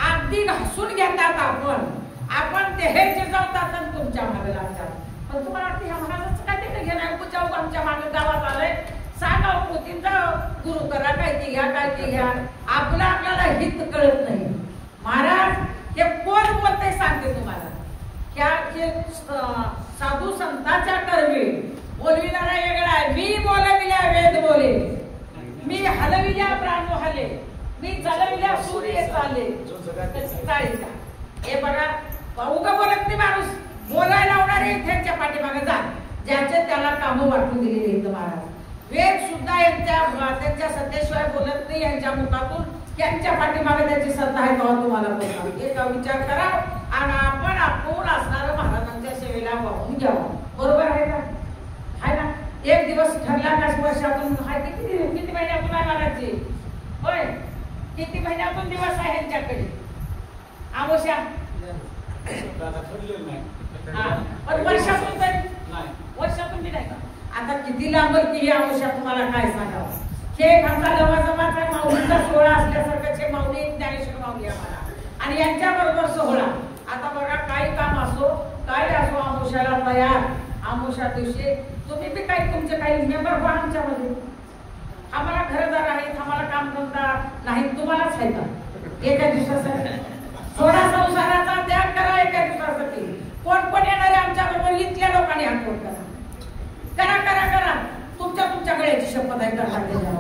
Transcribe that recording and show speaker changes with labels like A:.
A: अगदी हसून घेतात आपण ते हे जिजावतात आणि तुमच्या मागे लागतात. पण तुम्हाला वाटतं ह्या महाराजांचं काय ते घेणार बुजाऊ आमच्या मागे गावात आलंय सांगा पोतींचा गुरु करा काय ते घ्या काय ते घ्या आपल्याला हित कळत नाही. महाराज हे कोण बोलते सांगते तुम्हाला क्या साधू संतांच्या कर्मी बोलविणारा वेगळा आहे. मी बोलविल्या वेद बोले मी हलविल्या प्राण हले मी चलविल्या सूर्य चाले हे बघा उगा बोलत नाही माणूस बोलायला लावणारे त्यांच्या पाठीमागे जा ज्याचे त्याला कामं वाटून दिलेली आहेत. महाराज वेद सुद्धा त्यांच्या सत्तेशिवाय बोलत नाही. यांच्या मुखातून त्यांच्या पाठीमागे त्याची सत्ता आहे तेव्हा तुम्हाला बोलतात. एक विचार करा आणि आपण असणारं महाराजांच्या सेवेला वाहून घ्यावं. बरोबर आहे का? आहे ना? एक दिवस ठरला का वर्षातून किती महिन्यातून आहे महाराजची होय किती महिन्यातून दिवस आहे यांच्याकडे आमोशा वर्षातून वर्षातून नाही का? आता किती लांबर की आमोशा तुम्हाला काय सांगावं. हे आमचा लवाजमाचा माऊलीचा सोहळा असल्यासारखं माऊली ज्ञानेश्वर माऊली आम्हाला आणि यांच्या बरोबर सोहळा. आता बघा काही काम असो काय असो आमोशाला तयार. आमोशा दिवशी तुम्ही बी काही तुमचे काही मेंबर व्हा आमच्यामध्ये. आम्हाला घरदार आहेत आम्हाला काम धंदा नाही तुम्हालाच आहे का एका दिवसासाठी थोडा संसाराचा त्याग करा. एका दिवसासाठी कोण कोण येणारे आमच्या बरोबर इथल्या लोकांनी हात करा करा करा करा तुमच्या गळ्याची शपथ आहे करा.